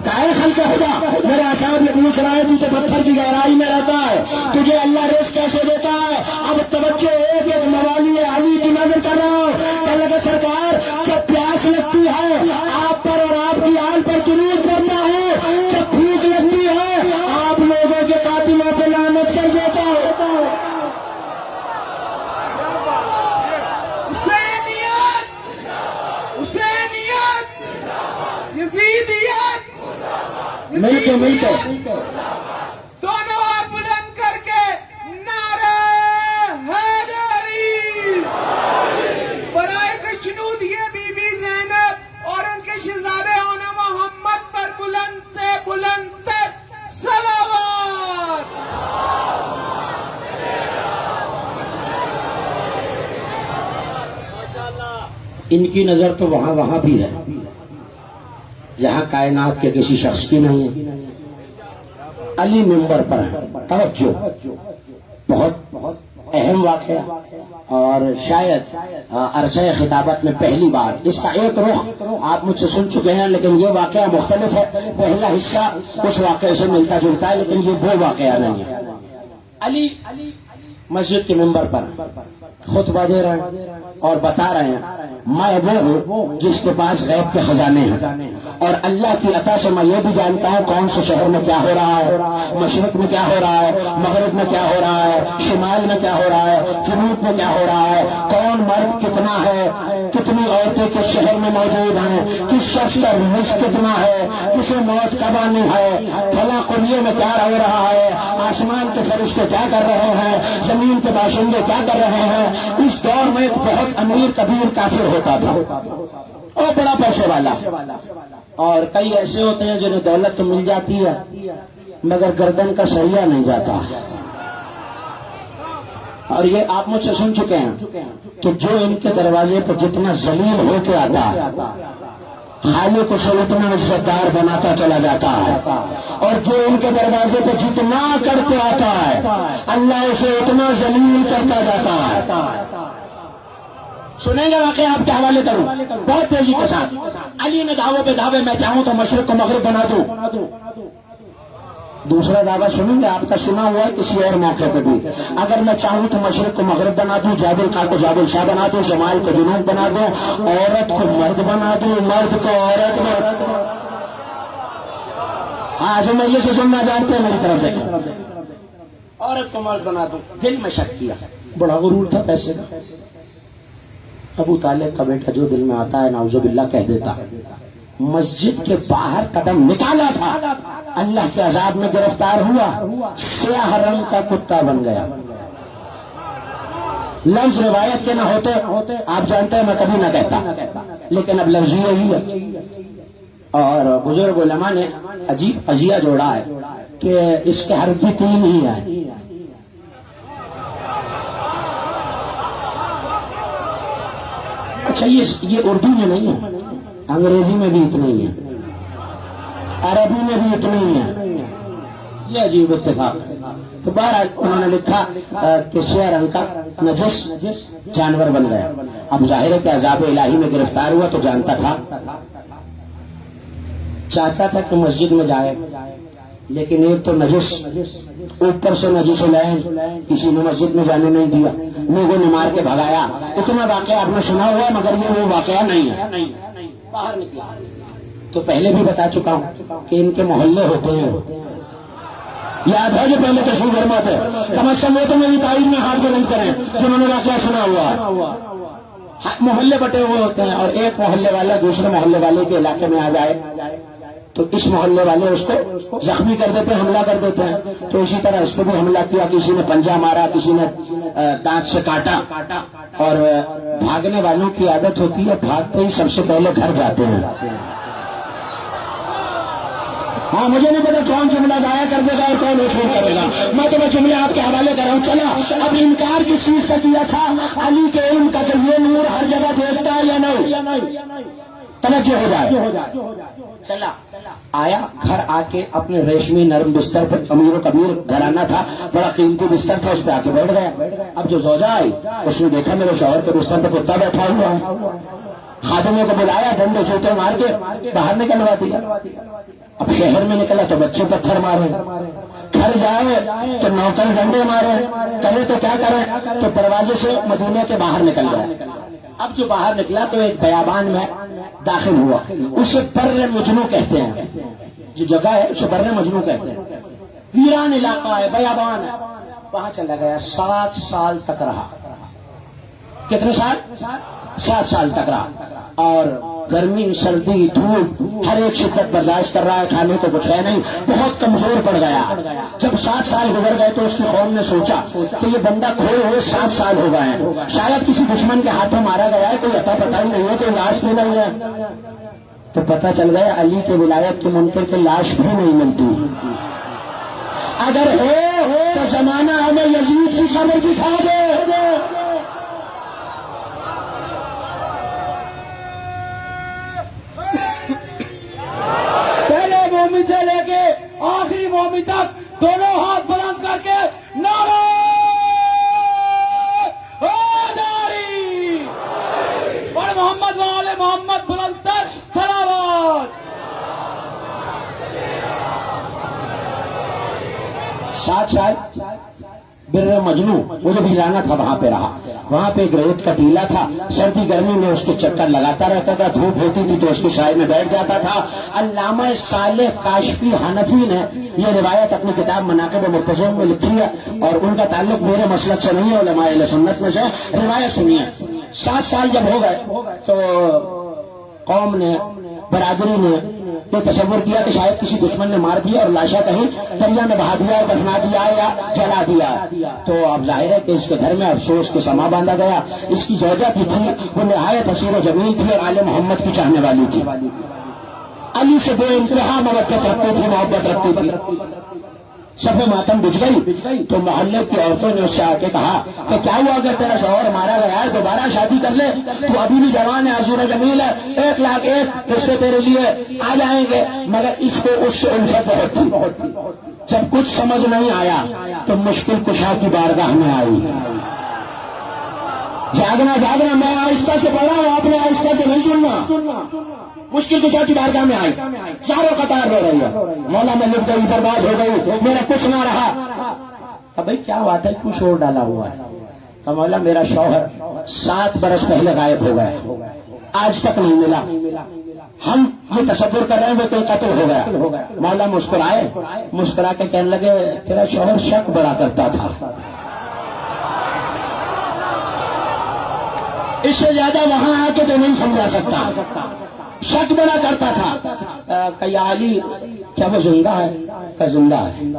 کائے خلق خدا، میرے اصحاب نے پوچھ رہا ہے تو پتھر کی گہرائی میں رہتا ہے، تجھے اللہ رزق کیسے دیتا ہے؟ اب توجہ ایک ایک موالی علی کی نظر کر رہا ہوں. کہنے لگے سرکار جب پیاس لگتی ہے آپ پر اور آپ کی آل پر درود پڑھتا ہوں، جب بھوک لگتی ہے آپ لوگوں کے قاتلوں پہ لعنت کر دیتا ہوں. مل کے دونوں ہاتھ بلند کر کے نعرہ حیدری. برائے کشنود یہ بی بی زینب اور ان کے شہزادے ہونا محمد پر بلند سے بلند تر صلوات. ان کی نظر تو وہاں بھی ہے جہاں کائنات کے کسی شخص کی نہیں ہے. علی منبر پر ہے. توجہ، بہت اہم واقعہ اور شاید عرصہ خطابت میں پہلی بار. اس کا ایک رخ آپ مجھ سے سن چکے ہیں لیکن یہ واقعہ مختلف ہے. پہلا حصہ اس واقعے سے ملتا جلتا ہے لیکن یہ وہ واقعہ نہیں ہے. علی مسجد کے منبر پر خطبہ دے رہے ہیں اور بتا رہے ہیں میں وہ ہوں جس کے پاس غیب کے خزانے ہیں اور اللہ کی عطا سے میں یہ بھی جانتا ہوں کون سے شہر میں کیا ہو رہا ہے، مشرق میں کیا ہو رہا ہے، مغرب میں کیا ہو رہا ہے، شمال میں کیا ہو رہا ہے، جنوب میں کیا ہو رہا ہے، کون مرد کتنا ہے، کتنی عورتیں کس شہر میں موجود ہیں، کس شخص کا رزق کتنا ہے، کسے موت کب آنی ہے، فلاں قریے میں کیا ہو رہا ہے، آسمان کے فرشتے کیا کر رہے ہیں، زمین کے باشندے کیا کر رہے ہیں. اس دور میں ایک بہت امیر کبیر کافر ہوتا تھا اور بڑا پیسے والا، اور کئی ایسے ہوتے ہیں جنہیں دولت تو مل جاتی ہے مگر گردن کا سریا نہیں جاتا. اور یہ آپ مجھ سے سن چکے ہیں کہ جو ان کے دروازے پر جتنا ذلیل ہو کے آتا ہے خالق اسے اتنا عزتدار بناتا چلا جاتا ہے، اور جو ان کے دروازے پہ جتنا کرتے آتا ہے اللہ اسے اتنا ذلیل کرتا جاتا ہے۔ سنیں گے واقعہ آپ کے حوالے کروں بہت تیزی کے ساتھ۔ علی نے دعوے پہ دعوے، میں چاہوں تو مشرق کو مغرب بنا دوں۔ دوسرا دعویٰ سنیں گے، آپ کا سنا ہوا ہے کسی اور موقع پہ بھی، اگر میں چاہوں تو مشرق کو مغرب بنا دوں، جابل خان کو جابل شاہ بنا دوں، شمال کو جنوب بنا دوں، عورت کو مرد بنا دوں، مرد کو عورت بنا۔ آج میں یہ سے سننا جانتے ہیں، میری طرف دیکھیں، عورت کو مرد بنا دوں۔ دل میں شک کیا، بڑا غرور تھا پیسے کا۔ ابو طالب کا بیٹا جو دل میں آتا ہے نعوذ باللہ کہہ دیتا ہے۔ مسجد کے باہر قدم نکالا تھا، اللہ کے عذاب میں گرفتار ہوا، سیاہ رنگ کا کتا بن گیا۔ لفظ روایت کے نہ ہوتے آپ جانتے ہیں میں کبھی نہ کہتا، لیکن اب لفظ یہی ہے۔ اور بزرگ علماء نے عجیب قضیہ جوڑا ہے کہ اس کے حرف بھی 3 ہی ہیں۔ اچھا یہ اردو میں نہیں ہے، انگریزی میں بھی اتنے ہی ہیں، عربی میں بھی اتنے ہی ہیں، یہ عجیب اتفاق ہے۔ تو بہرحال انہوں نے لکھا کہ سیاہ رنگ کا نجس جانور بن گیا۔ اب ظاہر ہے کہ عذاب الہی میں گرفتار ہوا تو جانتا تھا، چاہتا تھا کہ مسجد میں جائے، لیکن ایک تو نجس، اوپر سے نجس العین، کسی نے مسجد میں جانے نہیں دیا، لوگوں نے مار کے بھگایا۔ اتنا واقعہ آپ نے سنا ہوا مگر یہ وہ واقعہ نہیں ہے۔ باہر نکلا تو پہلے بھی بتا چکا ہوں کہ ان کے محلے ہوتے ہیں، یاد ہے جو پہلے تشریف فرما تھے، کم از کم وہ تو میری تائید میں ہاتھ بلند کریں جنہوں نے واقعہ سنا ہوا ہے۔ محلے بٹے ہوئے ہوتے ہیں، اور ایک محلے والا دوسرے محلے والے کے علاقے میں آ جائے تو اس محلے والے اس کو زخمی کر دیتے ہیں، حملہ کر دیتے ہیں۔ تو اسی طرح اس کو بھی حملہ کیا، کسی نے پنجہ مارا، کسی نے دانت سے کاٹا، اور بھاگنے والوں کی عادت ہوتی ہے بھاگتے ہی سب سے پہلے گھر جاتے ہیں۔ ہاں مجھے نہیں پتا کون جملہ ضائع کر دے گا اور کون وصول کرے گا، میں تو جملے آپ کے حوالے کر رہا ہوں۔ چلا اب انکار کس چیز کا کیا تھا؟ علی کے علم کا کہ یہ نور ہر جگہ دیکھتا ہے یا نہیں، توجہ ہو جائے۔ چلا آیا گھر، آ کے اپنے ریشمی نرم بستر پر، امیر و کبیر گھرانہ تھا، بڑا قیمتی بستر تھا، اس پہ آ کے بیٹھ گیا۔ اب جو زوجہ آئی اس نے دیکھا میرے شوہر کے بستر پہ کتا بیٹھا ہوا ہے، خادموں کو بلایا، ڈنڈے جوتے مار کے باہر نکلوا دیا۔ اب شہر میں نکلا تو بچے پتھر مارے، گھر جائے تو نوکر ڈنڈے مارے، کرے تو کیا کرے، تو دروازے سے مدینے کے باہر نکل گیا۔ اب جو باہر نکلا تو ایک بیابان میں داخل ہوا، اسے بر مجنو کہتے ہیں، جو جگہ ہے اسے بر مجنو کہتے ہیں، ویران علاقہ ہے، بیابان ہے، وہاں چلا گیا۔ 7 سال تک رہا۔ کتنے سال؟ 7 سال تک رہا، اور گرمی سردی دھوپ ہر ایک شدت برداشت کر رہا ہے، کھانے کو کچھ ہے نہیں، بہت کمزور پڑ گیا۔ جب 7 سال گزر گئے تو اس کی قوم نے سوچا کہ یہ بندہ کھوئے ہوئے 7 سال ہو گئے ہیں، شاید کسی دشمن کے ہاتھوں مارا گیا ہے، کوئی اتا پتہ ہی نہیں ہے، کوئی لاش بھی نہیں ہے۔ تو پتہ چل گیا علی کے ولایت کے منکر کی لاش بھی نہیں ملتی، اگر ہے تو زمانہ ہمیں یزید کی خبر دکھا دے۔ مومن سے لے کے آخری مومن تک دونوں ہاتھ بلند کر کے نعرہ حیدری اور محمد والے محمد بلند تر صلوات۔ 7 سال بر مجنو، وہ جو ویرانہ تھا وہاں پہ رہا، وہاں پہ ایک ریت کا ٹیلا تھا، سردی گرمی میں اس کے چکر لگاتا رہتا تھا، دھوپ ہوتی تھی تو اس کے سائے میں بیٹھ جاتا تھا۔ علامہ صالح کاشفی حنفی نے یہ روایت اپنی کتاب مناقب متصوف میں لکھی ہے، اور ان کا تعلق میرے مسلک سے نہیں ہے، علماء اہل سنت میں سے۔ روایت سنیے، 7 سال جب ہو گئے تو قوم نے، برادری نے یہ تصور کیا کہ شاید کسی دشمن نے مار دیا اور لاشا کہیں دریا میں بہا دیا، دفنا دیا یا جلا دیا۔ تو اب ظاہر ہے کہ اس کے گھر میں افسوس کے سما باندھا گیا۔ اس کی زوجہ بھی تھی، وہ نہایت حسین و جمیل تھی اور آل محمد کی چاہنے والی تھی، علی سے بے انتہا موقت رکھتی تھی، محبت رکھتی تھی۔ صف ماتم بجھ گئی تو محلے کی عورتوں نے اس سے آ کے کہا کہ کیا ہوا اگر تیرا شوہر مارا گیا ہے دوبارہ شادی کر لے، تو ابھی بھی جوان ہے، حسین جمیل ہے، 1,01,000 رشتے تیرے لیے آ جائیں گے۔ مگر اس کو اس سے الفت بہت تھی۔ جب کچھ سمجھ نہیں آیا تو مشکل کشا کی بارگاہ میں آئی۔ جاگنا میں آہستہ سے پڑھ رہا ہوں، آپ نے آہستہ سے نہیں سننا۔ مشکل کشا کی بارگاہ میں آئی، چاروں قطار رو رہی ہے، مولا میں لٹ گئی، برباد ہو گئی، میرا کچھ نہ رہا۔ بھائی کیا بات ہے، کیوں شور ڈالا ہوا ہے؟ کہ مولا میرا شوہر 7 برس پہلے غائب ہو گیا، آج تک نہیں ملا، ہم یہ تصور کر رہے ہیں وہ کوئی قتل ہو گیا۔ مولا مسکرا کے کہنے لگے تیرا شوہر شک بڑا کرتا تھا، اس سے زیادہ وہاں آ کے تو نہیں سمجھا سکتا، شک بڑا کرتا تھا۔ کہ یا علی کیا وہ زندہ ہے؟ کہ زندہ ہے۔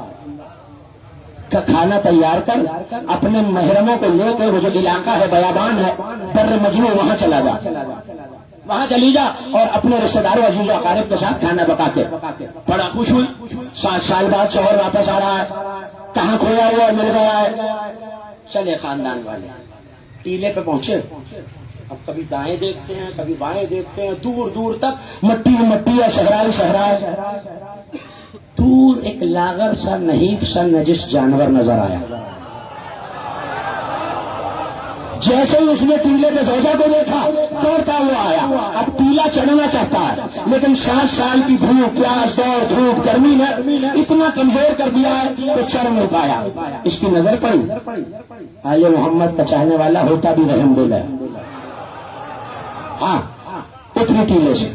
کہ کھانا تیار کر اپنے محرموں کو لے کے وہ جو علاقہ ہے بیابان ہے بر مجنون وہاں چلا جا، وہاں چلی جا اور اپنے رشتہ داروں عزیز و اقارب کے ساتھ کھانا پکا کے۔ بڑا خوش ہوئی، 7 سال بعد شوہر واپس آ رہا ہے، کہاں کھویا ہوا مل گیا ہے۔ چلے خاندان والے ٹیلے پہ پہنچے، اب کبھی دائیں دیکھتے ہیں کبھی بائیں دیکھتے ہیں، دور دور تک مٹی ہے، صحرا ہے۔ دور ایک لاغر سا نحیف سا نجس جانور نظر آیا۔ جیسے ہی اس نے ٹیلے پہ زوجہ کو دیکھا دوڑتا ہوا آیا۔ اب ٹیلا چڑھنا چاہتا ہے لیکن 7 سال کی دھوپ، پیاس، دوڑ، دھوپ، گرمی نے اتنا کمزور کر دیا ہے کہ چڑھ نہیں پایا۔ اس کی نظر پڑی، آل محمد کا چاہنے والا ہوتا بھی رحم دل ہے، ہاں اتنی ٹیلے سے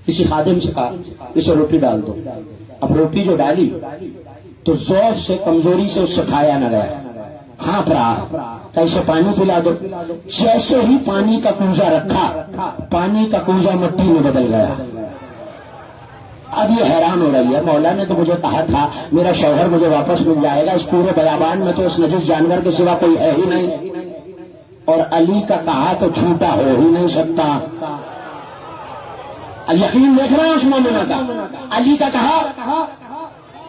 کسی خادم سے کہا اسے روٹی ڈال دو۔ اب روٹی جو ڈالی تو ذوق سے کمزوری سے اس سے کھایا نہ گیا، ہاں رہا کہ اسے پانی پلا دو۔ جیسے ہی پانی کا کوزہ رکھا، پانی کا کوزہ مٹی میں بدل گیا۔ اب یہ حیران ہو رہی ہے، مولا نے تو مجھے کہا تھا میرا شوہر مجھے واپس مل جائے گا، اس پورے بیابان میں تو اس نجس جانور کے سوا کوئی ہے ہی نہیں، اور علی کا کہا تو جھوٹا ہو ہی نہیں سکتا۔ یقین دیکھ رہے ہیں اس مومنہ کا، علی کا کہا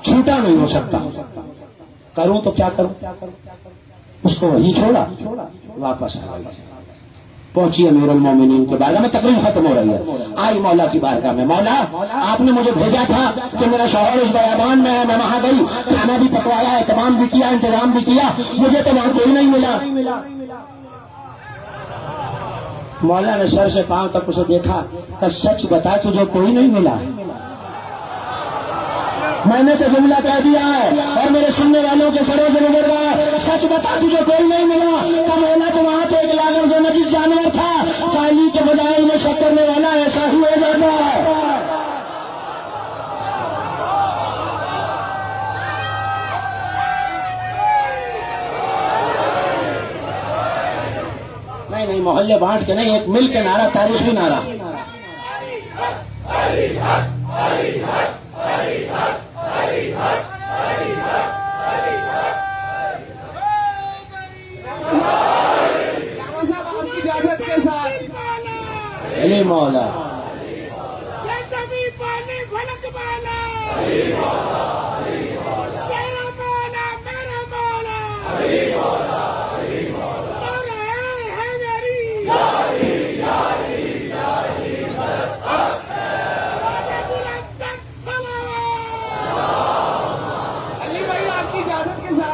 جھوٹا نہیں ہو سکتا۔ کروں تو کیا کروں؟ اس کو وہی چھوڑا، واپس آ گئی، پہنچی امیر المومنین کے بارگاہ میں، تقریر ختم ہو رہی ہے، آئی مولا کی بارگاہ میں، مولا آپ نے مجھے بھیجا تھا کہ میرا شوہر اس بیابان میں ہے، میں وہاں گئی، کھانا بھی پکوایا، اہتمام بھی کیا، انتظام بھی کیا، مجھے تو وہاں کوئی نہیں ملا۔ مولا نے سر سے پاؤں تک اسے دیکھا کہ سچ بتا تجھے کوئی نہیں ملا؟ میں نے تو جملہ کہہ دیا ہے اور میرے سننے والوں کے سروں سے گزر رہا ہے، سچ بتا تجھے کوئی نہیں ملا؟ کہ مولا تو وہاں پہ ایک لاغر سے نجس جانور تھا، علی کے فضائل میں شک کرنے والا ایسا ہی ہو جاتا ہے۔ نہیں محلے بانٹ کے نہیں، ایک مل کے نعرہ، تاریخی نعرہ۔ علی مولا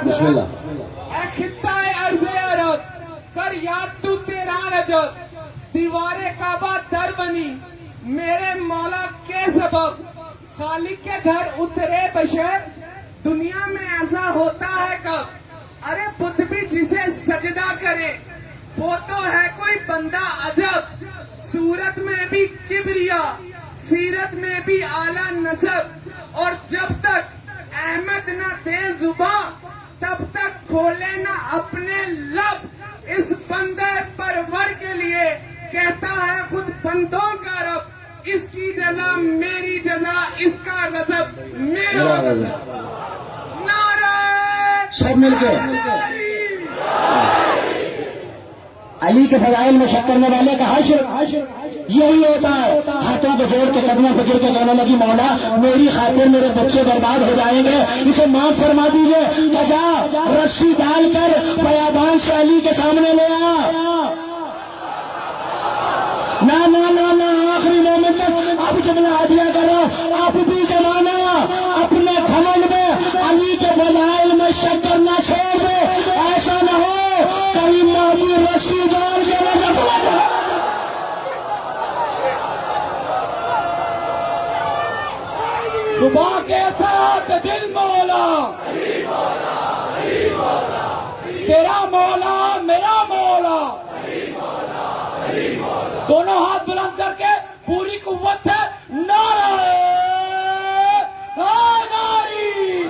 بسم اللہ۔ اے خطہ ارض عرب کر یاد تو تیرا رجب، دیوار کعبہ در بنی میرے مولا کے سبب، خالق کے گھر اترے بشر، دنیا میں ایسا ہوتا ہے کب؟ ارے بت بھی جسے سجدہ کرے وہ تو ہے کوئی بندہ عجب، صورت میں بھی کبریا، سیرت میں بھی اعلیٰ نسب، اور جب تک احمد نہ دے زباں تب تک کھولے نہ اپنے لب، اس بندے پرور کے لیے کہتا ہے خود بندوں کا رب، اس کی جزا میری جزا، اس کا غضب میرا غضب۔ نعرہ سب مل کے علی کے فضائل میں شک کرنے والے کا حشر، یہی ہوتا ہے. ہاتھوں کو جوڑ کے قدموں پہ گر کے کہنے لگی مولا میری خاطر میرے بچے برباد ہو جائیں گے, اسے معاف فرما دیجئے. کہ جا رسی ڈال کر بیابان سے علی کے سامنے لے آ. نہ آخری مومنٹ تک آپ جملہ ہدیہ کرو. آپ بھی زمانہ اپنے گھمنڈ میں علی کے فضائل میں شک کرنا چھوڑ دے. ایسا نہ ہو کہیں مہدی رسی ڈال کے نظر ہو جائے. صبح کے ساتھ دل مولا تیرا مولا میرا مولا. دونوں ہاتھ بلند کر کے پوری قوت ہے نعرہ ناری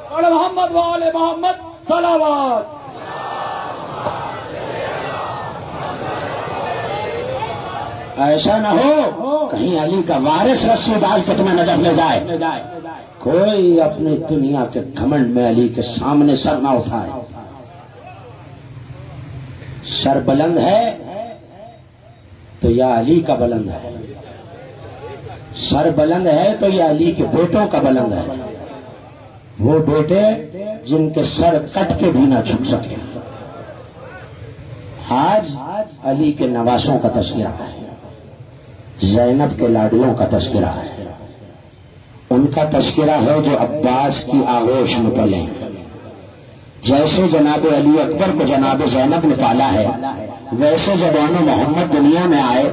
اور محمد وآل محمد صلوات. ایسا نہ ہو کہیں علی کا وارث رسی ڈال کے تمہیں نجف لے جائے. کوئی اپنی دنیا کے گھمنڈ میں علی کے سامنے سر نہ اٹھائے. سر بلند ہے تو یا علی کا بلند ہے, سر بلند ہے تو یا علی کے بیٹوں کا بلند ہے. وہ بیٹے جن کے سر کٹ کے بھی نہ جھک سکے. آج علی کے نواسوں کا تذکرہ ہے, زینب کے لاڈلوں کا تذکرہ ہے, ان کا تذکرہ ہے جو عباس کی آغوش میں پلے ہیں. جیسے جناب علی اکبر کو جناب زینب نے پالا ہے, ویسے جب آن محمد دنیا میں آئے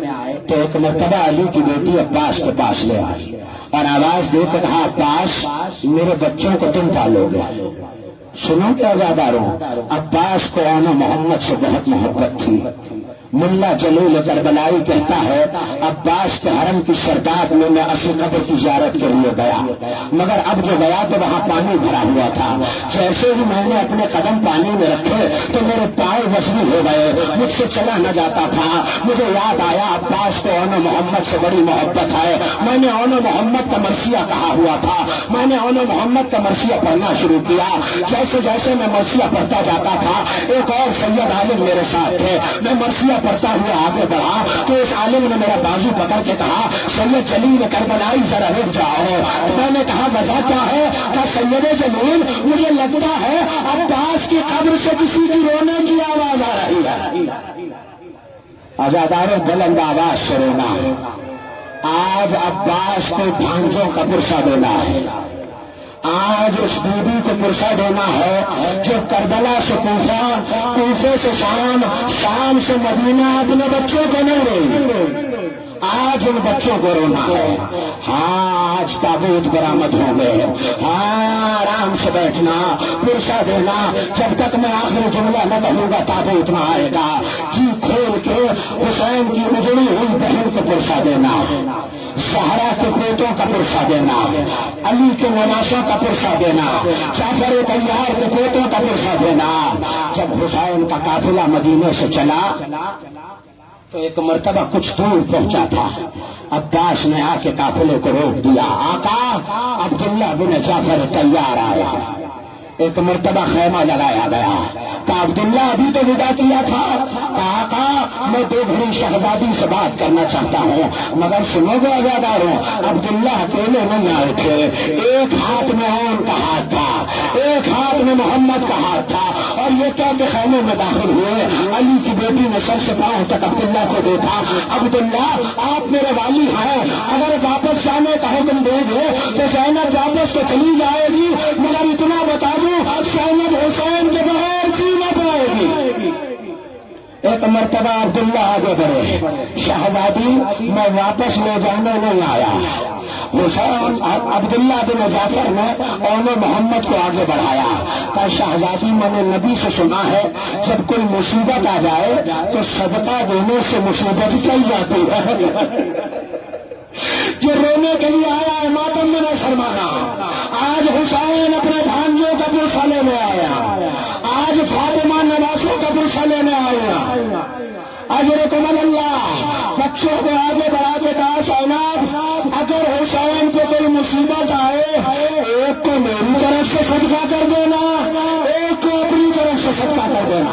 تو ایک مرتبہ علی کی بیٹی عباس کے پاس لے آئی اور آواز دے کے کہا عباس میرے بچوں کو تم پالو گے. سنو کہ آزاداروں, عباس کو آن محمد سے بہت محبت تھی. ملا جلیل کربلائی کہتا ہے عباس کے حرم کی سرداب میں میں اصل قبر کی زیارت کے لیے گیا, مگر اب جو گیا تو وہاں پانی بھرا ہوا تھا. جیسے ہی میں نے اپنے قدم پانی میں رکھے تو میرے پاؤں وسیع ہو گئے, مجھ سے چلا نہ جاتا تھا. مجھے یاد آیا عباس کو آن محمد سے بڑی محبت ہے. میں نے آن محمد کا مرثیہ کہا ہوا تھا, میں نے آن محمد کا مرثیہ پڑھنا شروع کیا. جیسے جیسے میں مرثیہ پڑھتا جاتا تھا ایک اور سید عالم میرے ساتھ تھے. میں مرثیہ پڑھتا ہوا آگے بڑھا تو اس عالم نے میرا بازو پکڑ کے کہا سید جلیل کربلائی ذرا رک جاؤ. میں نے کہا وجہ کیا ہے؟ کہ سید جلیل مجھے لگتا ہے عباس کی قبر سے کسی کی رونے کی آواز آ رہی ہے. آزاداروں بلند آواز سے رونا. آج عباس کو بھانجوں کا پرسہ دینا ہے. آج اس بی بی کو پرسہ دینا ہے جو کربلا سے کوفہ, کوفے سے شام, شام سے مدینہ اپنے بچوں کو نہیں روئی. آج ان بچوں کو رونا ہے. ہاں آج تابوت برآمد ہوں گے. ہاں آرام سے بیٹھنا, پرسہ دینا. جب تک میں آخری جملہ نہ کہوں گا تابوت نہ آئے گا. جی کھول کے حسین کی اجڑی ہوئی بہن کو پرسہ دینا, زہرا کے بیٹوں کا پرسہ دینا, علی کے نواسوں کا پرسہ دینا, جعفر طیار کے بیٹوں کا پرسہ دینا. جب حسین کا قافلہ مدینے سے چلا تو ایک مرتبہ کچھ دور پہنچا تھا. عباس نے آ کے قافلے کو روک دیا. آقا عبداللہ بن جعفر طیار آئے. ایک مرتبہ خیمہ لگایا گیا. کہ عبداللہ ابھی تو ودا کیا تھا. آقا میں 2 گھڑی شہزادی سے بات کرنا چاہتا ہوں, مگر سنو گے آزاداروں عبداللہ اکیلے نہیں آئے تھے. ایک ہاتھ میں اون کا ہاتھ تھا, ایک ہاتھ میں محمد کا ہاتھ تھا, اور یہ کہہ کے خیمے میں داخل ہوئے. علی کی بیٹی نے سر سے پاؤں تک عبداللہ کو دیکھا. عبداللہ آپ میرے والی ہیں, اگر واپس جانے کا حکم دیں گے تو زینب واپس تو چلی جائے گی, مگر اتنا بتا دوں زینب حسین کے بغیر جی نہ پائے گی. ایک مرتبہ عبداللہ آگے بڑھے, شہزادی میں واپس لے جانے نہیں آیا. حسین عبداللہ بن جعفر نے اون محمد کو آگے بڑھایا. کہ شہزادی میں نے نبی سے سنا ہے جب کوئی مصیبت آ جائے تو صدقہ دینے سے مصیبت ٹل جاتی ہے. جو رونے کے لیے آیا ہے ماتم میں نہ شرمانا. آج حسین اپنے بھانجوں کا پرسہ لینے آیا, آج فاطمہ نواسوں کا پرسہ لینے آیا. اجرکم اللہ. بچوں کو آگے بڑھا کے کہا سیناب اگر حسین کو کوئی مصیبت آئے ایک کو میری طرف سے صدقہ کر دینا, ایک کو اپنی طرف سے صدقہ کر دینا.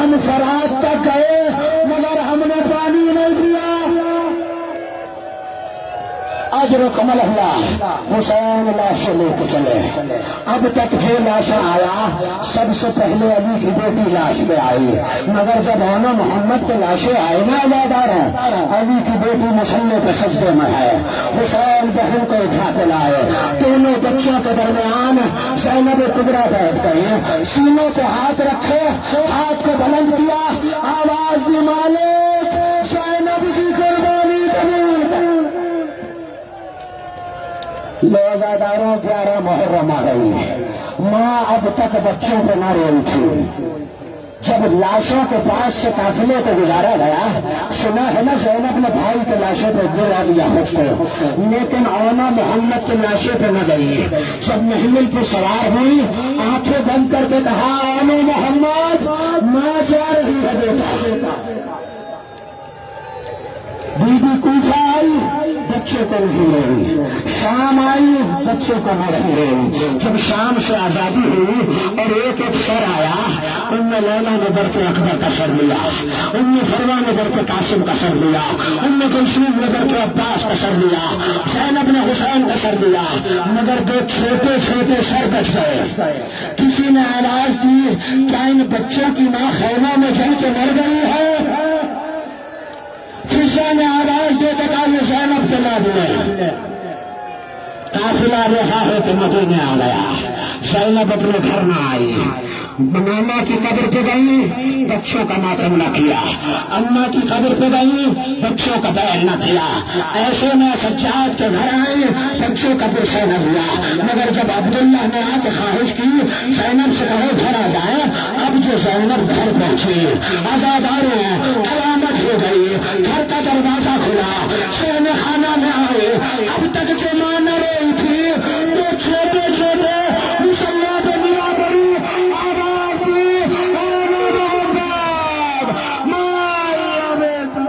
ہم فرات تک گئے مگر ہم نے پانی نہیں دیا۔ اجرکم اللہ، حسین لاشیں لے کے چلے۔ اب تک جو لاشیں آیا سب سے پہلے علی کی بیٹی لاش پہ آئی، مگر جب آنا محمد کے لاشیں آئے نا آزادار ہیں، علی کی بیٹی مسلح پہ سجدے میں ہے، حسین بہن کو اٹھا کے لائے، دونوں بچوں کے درمیان زینب کبریٰ بیٹھ گئی، سینوں پہ ہاتھ رکھے، ہاتھ کو بلند کیا، آواز دی مالک زینب کی قربانی قبول کر۔ روزاداروں 11 محرم آ گئی، ماں اب تک بچوں پہ نہ روئی تھی۔ جب لاشوں کے پاس سے قافلے کو گزارا گیا، سنا ہے نا زینب نے بھائی کے لاشوں پہ گرا دیا خود کو، لیکن اونا محمد کے لاشے پہ نہ گئی۔ جب محمل پہ سوار ہوئی، آنکھیں بند کر کے کہا اونا محمد ماں جا رہی ہے بیٹا۔ بی بی کوفہ آئی، بچوں کو نہیں روئی، شام آئی، بچوں کو نہیں روئی۔ جب شام سے آزادی ہوئی اور ایک سر آیا، ام لیلا نے بر کے اکبر کا سر لیا، ام فروا نے بر کے قاسم کا سر لیا، ام کلثوم نے بر کے عباس کا سر لیا، زینب نے حسین کا سر لیا، مگر 2 چھوٹے چھوٹے سر بچ گئے۔ کسی نے آواز دی کیا ان بچوں کی ماں خیموں میں جل کے مر گئی ہے؟ کسی نے آواز دے کہا یہ زینب کے نام ہے۔ قافلہ رہا ہے کہ مدینے آ گیا، زینب اپنے گھر نہ آئی، نانا کی قبر پہ گئی، بچوں کا ماتم نہ کیا، اماں کی قبر پہ گئی، بچوں کا بیل نہ کیا، ایسے میں سجاد کے گھر آئی، بچوں کا پرسہ نہ لیا۔ مگر جب عبداللہ نے آ کے خواہش کی زینب سے کہو گھر آ جائے، اب جو زینب گھر پہنچی، آزادار ہیں، علامت ہو گئی، گھر کا دروازہ کھلا، سینے خانہ میں آئے، اب تک جو ماں نہ روئی تھی، تو چھوٹے چھوٹے مسلح پہ ملا پڑی، آواز دی اے محمد مایا بیٹا۔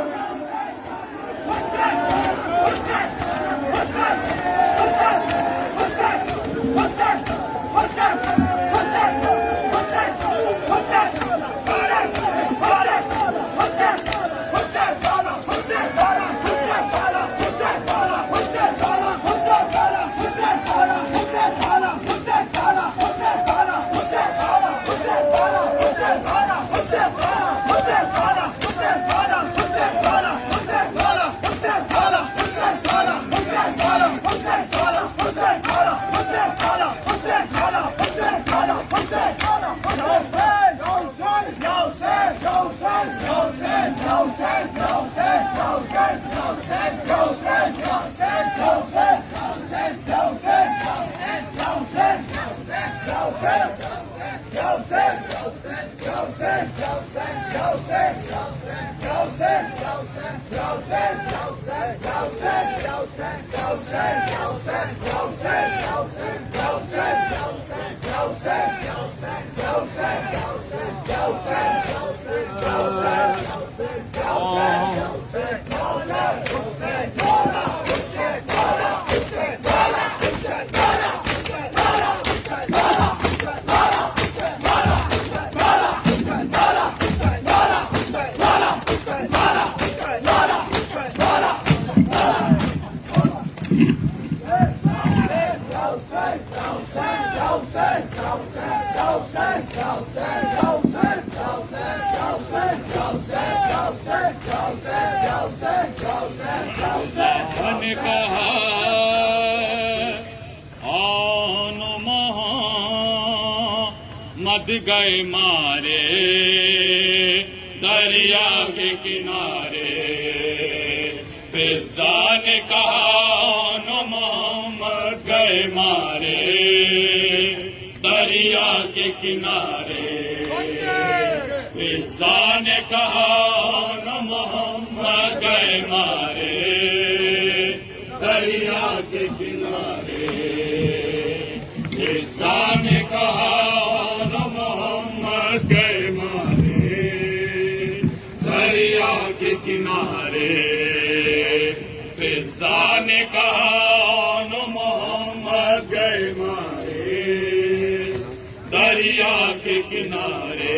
گئے مارے دریا کے کنارے، فضا نے کہا محمد گئے مارے دریا کے کنارے، فضا نے کہا محمد گئے مارے دریا کے کنارے، فضا نے کہا گئے مارے دریا کے کنارے، فضا نے کہا محمد گئے مارے دریا کے کنارے،